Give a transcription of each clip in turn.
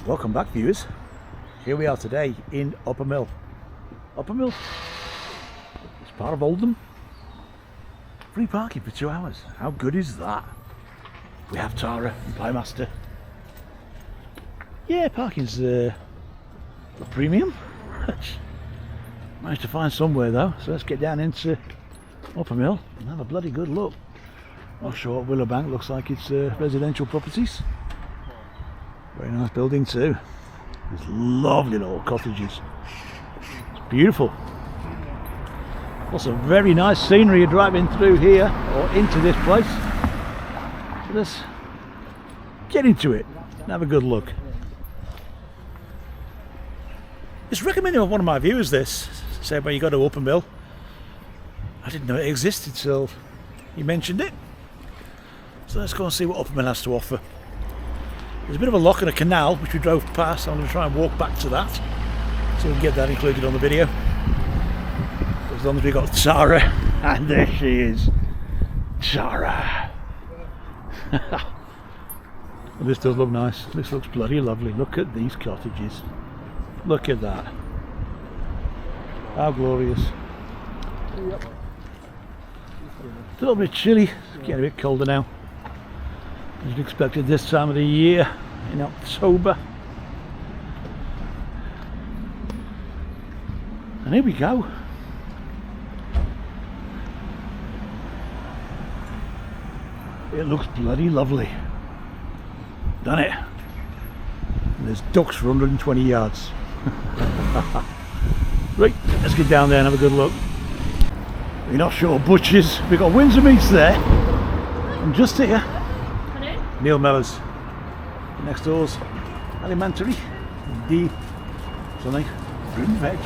Welcome back, viewers. Here we are today in Uppermill. Uppermill is part of Oldham. Free parking for 2 hours. How good is that? We have Tara and Piemaster. Yeah, parking's a premium. Managed to find somewhere though, so let's get down into Uppermill and have a bloody good look. Not sure what Willowbank looks like. It's residential properties. Very nice building too. There's lovely little cottages. It's beautiful. Also very nice scenery you're driving through here or into this place. So let's get into it and have a good look. It's recommended by one of my viewers this. Said when you go to Uppermill. I didn't know it existed till he mentioned it. So let's go and see what Uppermill has to offer. There's a bit of a lock and a canal which we drove past. I'm going to try and walk back to that so we can get that included on the video. As long as we got Tara, and there she is, Tara. Well, this does look nice. This looks bloody lovely. Look at these cottages. Look at that. How glorious. It's a little bit chilly. It's getting a bit colder now. As expected this time of the year in October. And here we go. It looks bloody lovely, doesn't it? And there's ducks for 120 yards. Right, let's get down there and have a good look. We're not sure butchers. We've got Windsor Meats there. And just here, Neil Mellors. Next door's Alimentary. D. Something. Fruit and veg.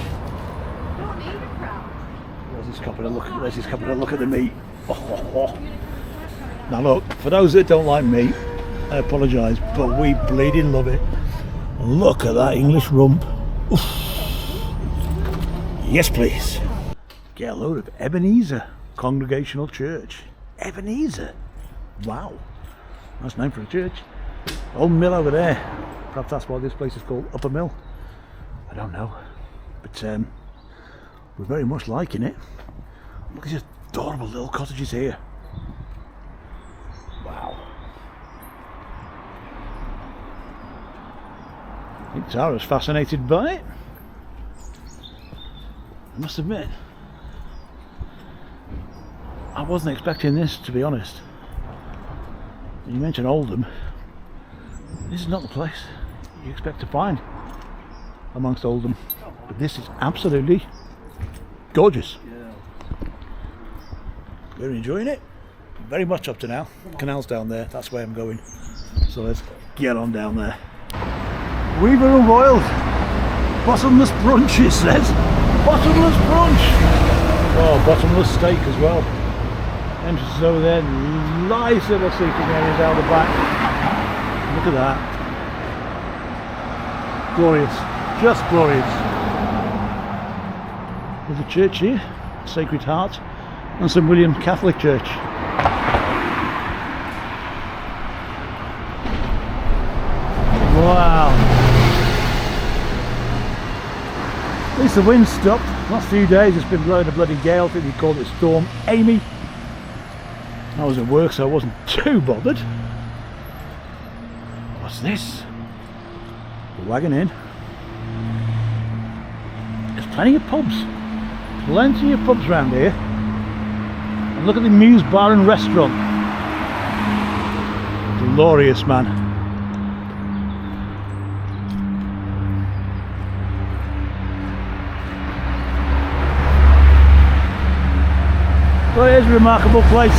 Leslie's copping a look at the meat. Oh. Now look, for those that don't like meat, I apologise, but we bleeding love it. Look at that English rump. Oof. Yes please. Get a load of Ebenezer Congregational Church. Ebenezer. Wow. Nice name for a church. Old mill over there. Perhaps that's why this place is called Uppermill. I don't know. But we're very much liking it. Look at these adorable little cottages here. Wow. I think Tara's fascinated by it. I must admit, I wasn't expecting this, to be honest. You mentioned Oldham. This is not the place you expect to find amongst Oldham, but this is absolutely gorgeous. We're enjoying it very much up to now. The canal's down there, that's where I'm going. So let's get on down there. Weaver and Wild bottomless brunch, it says. Bottomless brunch. Oh, bottomless steak as well. Entrance is over there. Nice little seating areas out the back. Look at that. Glorious. Just glorious. There's a church here, Sacred Heart, and St William Catholic Church. Wow. At least the wind stopped. Last few days it's been blowing a bloody gale. I think we called it Storm Amy. I was at work, so I wasn't too bothered. What's this? The Wagon Inn. There's plenty of pubs. Plenty of pubs around here. And look at the Muse Bar and Restaurant. Glorious, man. Well, it is a remarkable place.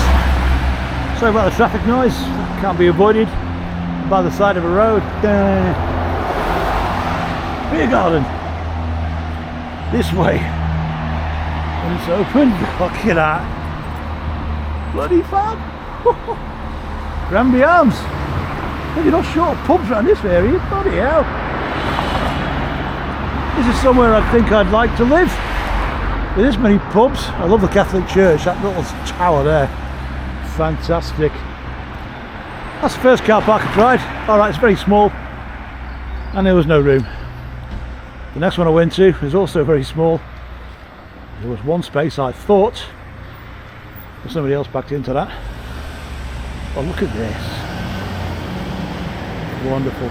Sorry about the traffic noise, can't be avoided. By the side of a road. Beer garden. This way. When it's open, look at that. Bloody fab. Granby Arms. Well, you're not short of pubs around this area, bloody hell. This is somewhere I think I'd like to live. With this many pubs. I love the Catholic Church, that little tower there. Fantastic. That's the first car park I tried. Alright, it's very small. and there was no room. The next one I went to was also very small. There was one space, I thought, but somebody else backed into that. Oh, look at this. Wonderful.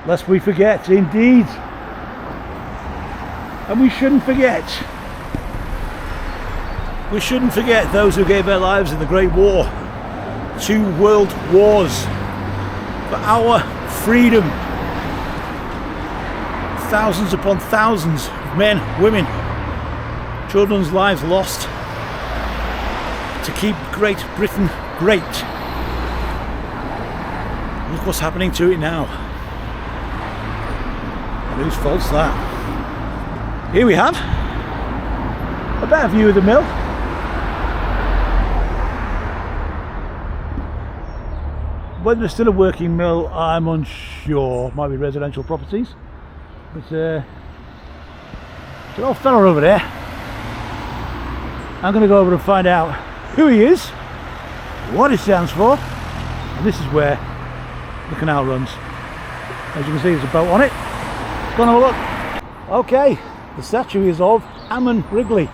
Lest we forget, indeed. And we shouldn't forget. We shouldn't forget those who gave their lives in the Great War. 2 world wars for our freedom. Thousands upon thousands of men, women, children's lives lost to keep Great Britain great. Look what's happening to it now. And whose fault's that? Here we have a better view of the mill. Whether it's still a working mill, I'm unsure. Might be residential properties. But there's an old fella over there. I'm going to go over and find out who he is, what it stands for, and this is where the canal runs. As you can see, there's a boat on it. Go and have a look. Okay, the statue is of Ammon Wrigley,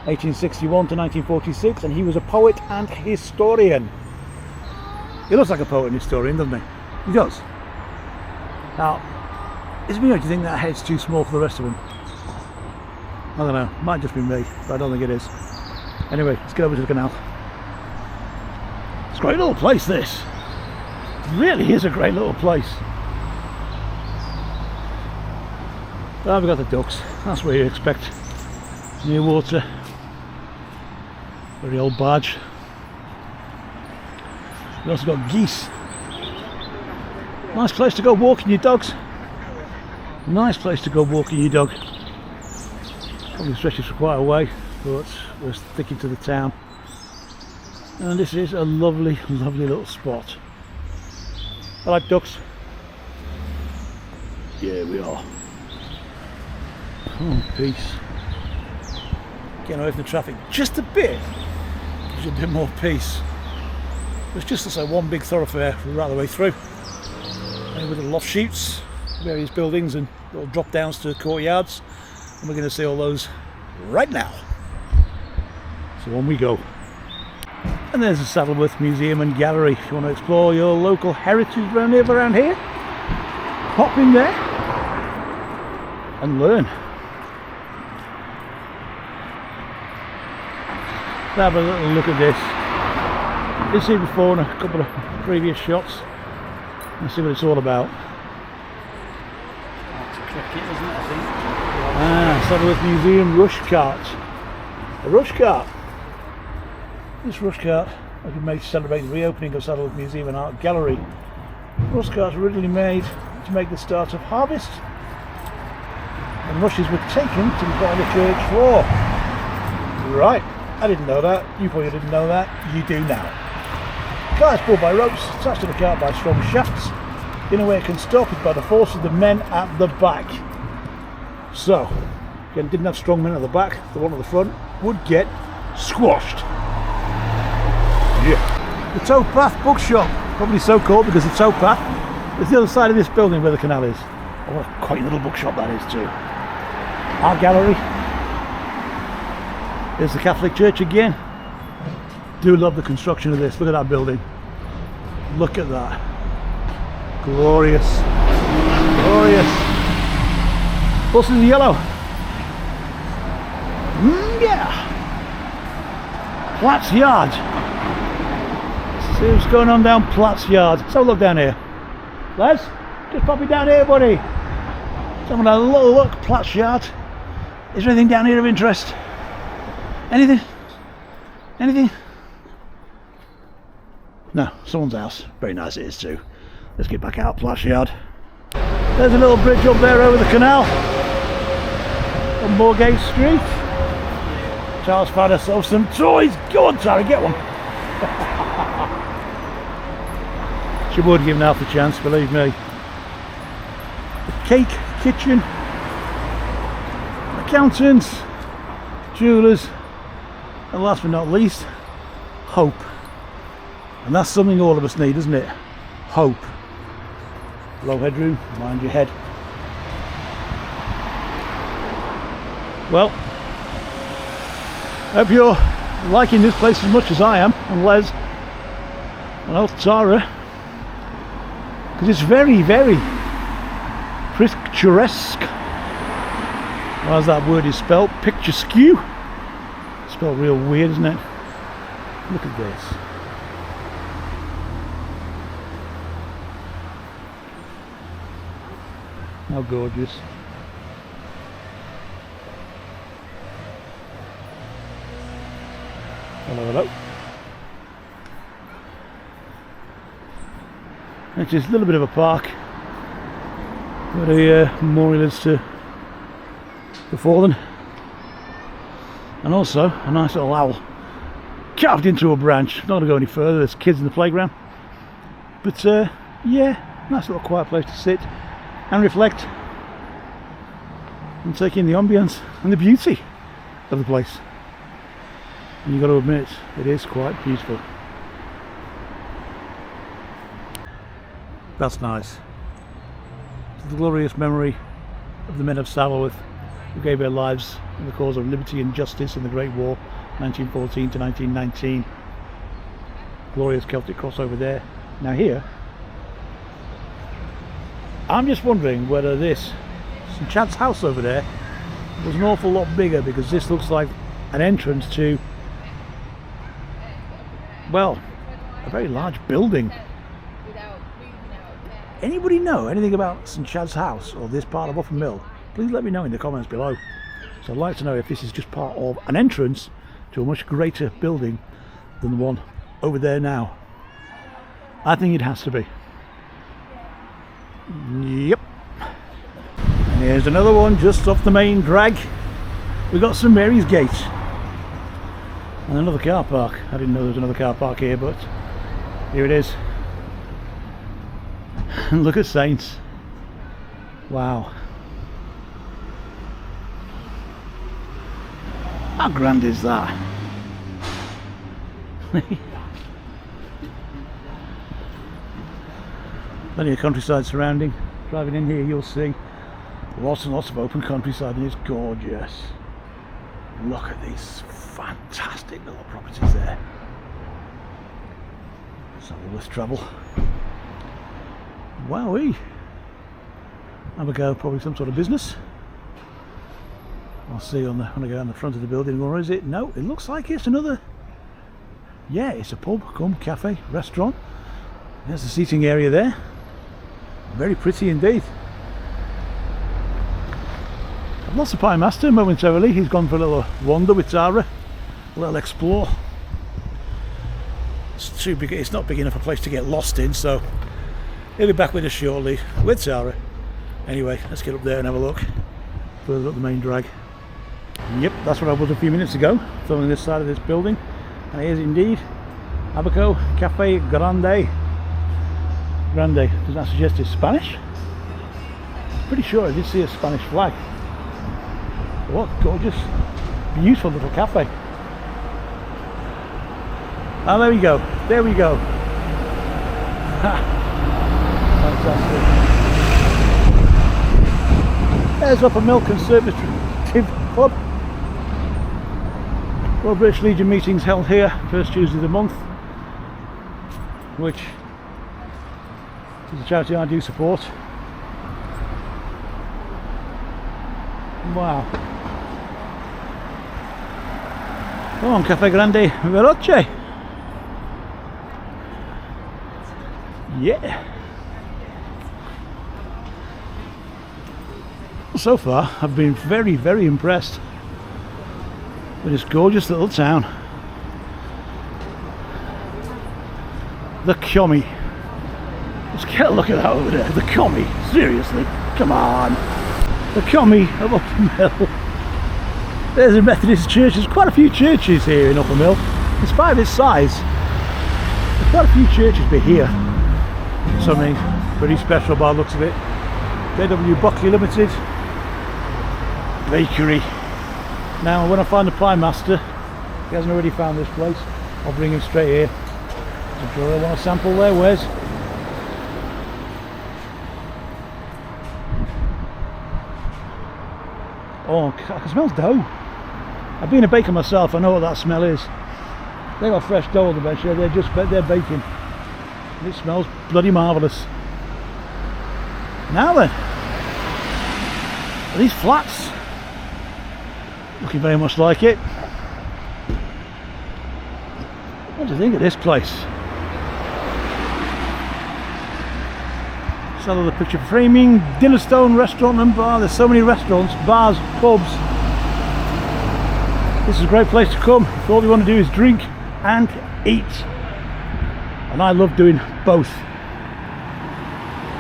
1861 to 1946, and he was a poet and historian. He looks like a poet and historian, doesn't he? He does. Now, is it me or do you think that head's too small for the rest of him? I don't know, might just be me, but I don't think it is. Anyway, let's get over to the canal. It's a great little place, this. It really is a great little place. Well, we've got the ducks. That's what you expect. Near water. Very old barge. We've also got geese. Nice place to go walking your dogs. Nice place to go walking your dog. Probably stretches for quite a way, but we're sticking to the town. And this is a lovely, lovely little spot. I like ducks. Yeah, we are. Oh, peace. Getting away from the traffic just a bit. Gives you a bit more peace. It's just as one big thoroughfare right the way through. And with the loft chutes, various buildings and little drop downs to courtyards. And we're going to see all those right now. So on we go. And there's the Saddleworth Museum and Gallery. If you want to explore your local heritage around here, hop in there and learn. Let's have a little look at this. You've seen it before in a couple of previous shots. Let's see what it's all about. That's a cricket, isn't it, I think? Saddleworth Museum rush cart. A rush cart. This rush cart has been made to celebrate the reopening of Saddleworth Museum and Art Gallery. Rush carts were originally made to make the start of harvest, and rushes were taken to the church floor. Right, I didn't know that. You probably didn't know that. You do now. The car is pulled by ropes, attached to the cart by strong shafts. In a way it can stop it by the force of the men at the back. So, again, didn't have strong men at the back, the one at the front would get squashed. Yeah. The towpath bookshop, probably so called because the towpath is the other side of this building where the canal is. Oh, what a quaint little bookshop that is too. Art gallery. There's the Catholic Church again. Do love the construction of this. Look at that building. Look at that. Glorious. Glorious. Buses are yellow. Yeah. Platt's Yard. See what's going on down Platt's Yard. Let's have a look down here. Les, just pop it down here, buddy. Let's have a little look. Platt's Yard. Is there anything down here of interest? Anything? Anything? No, someone's house. Very nice it is too. Let's get back out Platt's Yard. There's a little bridge up there over the canal on Moorgate Street. Charles found herself some toys. Go on, Tara, get one. She would give half a chance, believe me. The cake kitchen, accountants, jewellers, and last but not least, hope. And that's something all of us need, isn't it? Hope. Low headroom, mind your head. Well, hope you're liking this place as much as I am, and Les and Tara, because it's very, very picturesque. As that word is spelled, picturesque. Spelled real weird, isn't it? Look at this. How gorgeous. Hello, hello. It's just a little bit of a park where the memorial is to the fallen, and also a nice little owl carved into a branch. Not going to go any further, there's kids in the playground, but yeah, nice little quiet place to sit and reflect and take in the ambience and the beauty of the place. And you've got to admit, it is quite beautiful. That's nice. It's the glorious memory of the men of Saddleworth who gave their lives in the cause of liberty and justice in the Great War, 1914 to 1919. Glorious Celtic cross over there. Now here, I'm just wondering whether this St Chad's house over there was an awful lot bigger, because this looks like an entrance to, well, a very large building. Anybody know anything about St Chad's house or this part of Uppermill? Please let me know in the comments below. So I'd like to know if this is just part of an entrance to a much greater building than the one over there now. I think it has to be. Yep. And here's another one just off the main drag. We got St Mary's Gate and another car park. I didn't know there was another car park here, but here it is. And look at Saints. Wow. How grand is that? Plenty of countryside surrounding. Driving in here you'll see lots and lots of open countryside, and it's gorgeous. Look at these fantastic little properties there. Something worth travel. Wowee! Have a go, probably some sort of business. I'll see on the, when I go on the front of the building. Or is it? No, it looks like it's another. Yeah, it's a pub, cum, cafe, restaurant. There's the seating area there. Very pretty indeed. I've lost the Pie Master momentarily. He's gone for a little wander with Tara, a little explore. It's too big. It's not big enough a place to get lost in, so he'll be back with us shortly with Tara. Anyway, let's get up there and have a look further up the main drag. Yep, that's what I was a few minutes ago, filming this side of this building, and it is indeed Abaco Cafe Grande. Grande, does that suggest it's Spanish? Pretty sure I did see a Spanish flag. What gorgeous, beautiful little cafe. Oh, there we go, there we go. Fantastic. There's Uppermill Conservative Club. Royal British Legion meetings held here first Tuesday of the month, which is a charity I do support. Wow. Come on, Cafe Grande Veloce. Yeah. So far, I've been very, very impressed with this gorgeous little town. The Commie. Just get a look at that over there. The Commie. Seriously. Come on. The Commie of Uppermill. There's a Methodist church. There's quite a few churches here in Uppermill. In spite of its size, there's quite a few churches but here. Something pretty special by the looks of it. JW Buckley Limited Bakery. Now when I find the Pie Master, he hasn't already found this place, I'll bring him straight here. I'm sure I want to sample their wares. Oh, I can smell dough. I've been a baker myself, I know what that smell is. They got fresh dough on the bench, they're baking. And it smells bloody marvellous. Now then, are these flats? Looking very much like it. What do you think of this place? Sell the picture framing, Dinnerstone restaurant and bar. There's so many restaurants, bars, pubs. This is a great place to come if all you want to do is drink and eat. And I love doing both.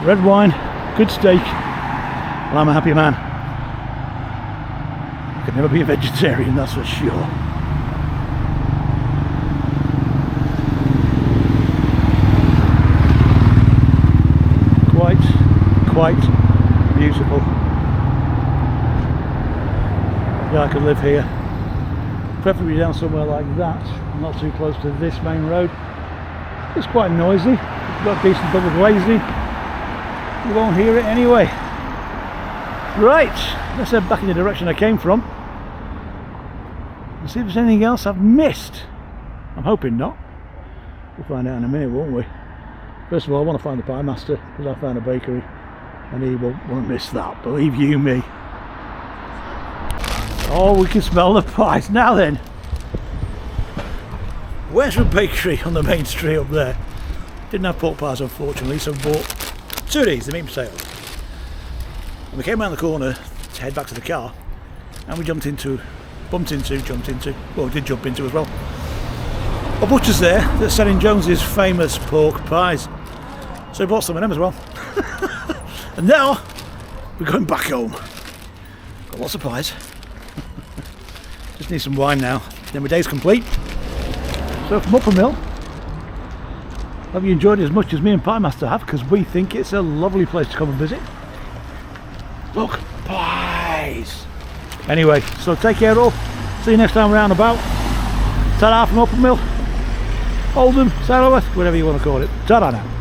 Red wine, good steak, and I'm a happy man. I could never be a vegetarian, that's for sure. Quite beautiful. Yeah, I could live here. Preferably down somewhere like that, not too close to this main road. It's quite noisy. It's got decent double glazing. You won't hear it anyway. Right, let's head back in the direction I came from and see if there's anything else I've missed. I'm hoping not. We'll find out in a minute, won't we? First of all, I want to find the pie master because I found a bakery and he won't want to miss that, believe you me. Oh, we can smell the pies. Now then, where's the bakery on the main street up there? Didn't have pork pies unfortunately, so bought two of these, the meat potatoes. And we came around the corner to head back to the car and we jumped into, well, did jump into as well, a butcher's there that's selling Jones's famous pork pies. So we bought some of them as well. And now we're going back home. Got lots of pies. Just need some wine now. Then my day's complete. So from Uppermill, hope you enjoyed it as much as me and Pie Master have, because we think it's a lovely place to come and visit. Look, pies! Anyway, so take care all. See you next time round about. Ta-da from Uppermill, Oldham, Saddleworth, whatever you want to call it. Ta-da now.